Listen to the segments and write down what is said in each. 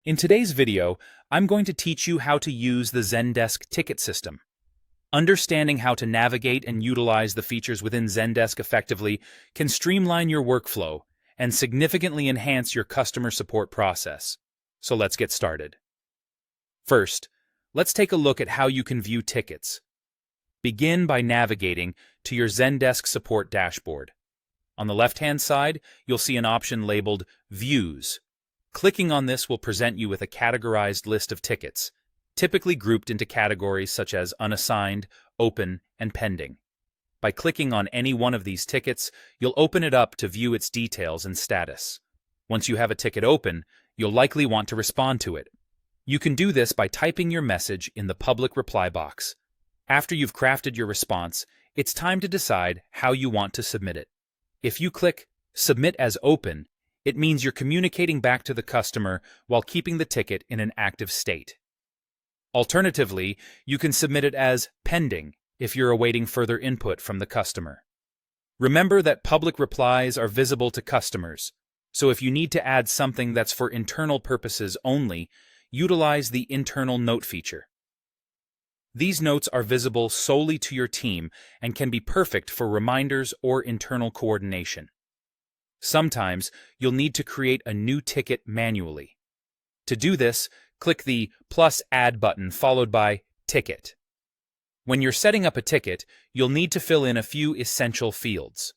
In today's video, I'm going to teach you how to use the Zendesk ticket system. Understanding how to navigate and utilize the features within Zendesk effectively can streamline your workflow and significantly enhance your customer support process. So let's get started. First, let's take a look at how you can view tickets. Begin by navigating to your Zendesk support dashboard. On the left-hand side, you'll see an option labeled Views. Clicking on this will present you with a categorized list of tickets, typically grouped into categories such as unassigned, open, and pending. By clicking on any one of these tickets, you'll open it up to view its details and status. Once you have a ticket open, you'll likely want to respond to it. You can do this by typing your message in the public reply box. After you've crafted your response, it's time to decide how you want to submit it. If you click Submit as Open, it means you're communicating back to the customer while keeping the ticket in an active state. Alternatively, you can submit it as pending if you're awaiting further input from the customer. Remember that public replies are visible to customers, so if you need to add something that's for internal purposes only, utilize the internal note feature. These notes are visible solely to your team and can be perfect for reminders or internal coordination. Sometimes you'll need to create a new ticket manually. To do this, click the +Add button followed by Ticket. When you're setting up a ticket, you'll need to fill in a few essential fields.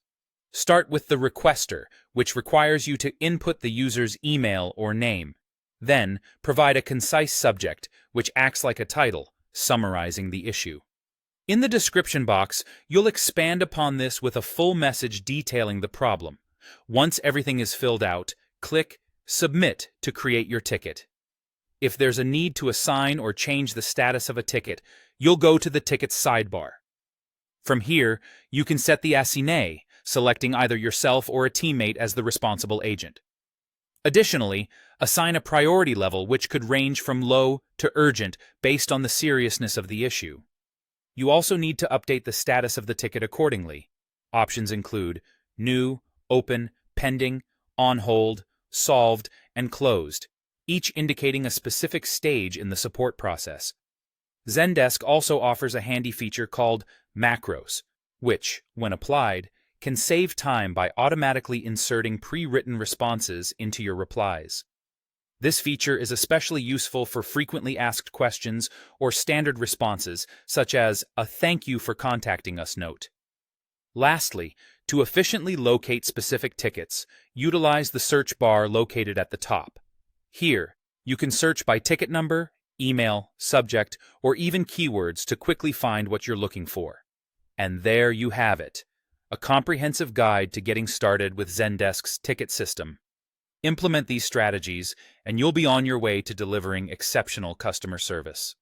Start with the requester, which requires you to input the user's email or name. Then, provide a concise subject, which acts like a title, summarizing the issue. In the description box, you'll expand upon this with a full message detailing the problem. Once everything is filled out, click Submit to create your ticket. If there's a need to assign or change the status of a ticket, you'll go to the ticket's sidebar. From here, you can set the assignee, selecting either yourself or a teammate as the responsible agent. Additionally, assign a priority level which could range from low to urgent based on the seriousness of the issue. You also need to update the status of the ticket accordingly. Options include New, Open, Pending, On Hold, Solved, and Closed, each indicating a specific stage in the support process. Zendesk also offers a handy feature called Macros, which, when applied, can save time by automatically inserting pre-written responses into your replies. This feature is especially useful for frequently asked questions or standard responses, such as a "Thank you for contacting us" note. Lastly, to efficiently locate specific tickets, utilize the search bar located at the top. Here, you can search by ticket number, email, subject, or even keywords to quickly find what you're looking for. And there you have it, a comprehensive guide to getting started with Zendesk's ticket system. Implement these strategies, and you'll be on your way to delivering exceptional customer service.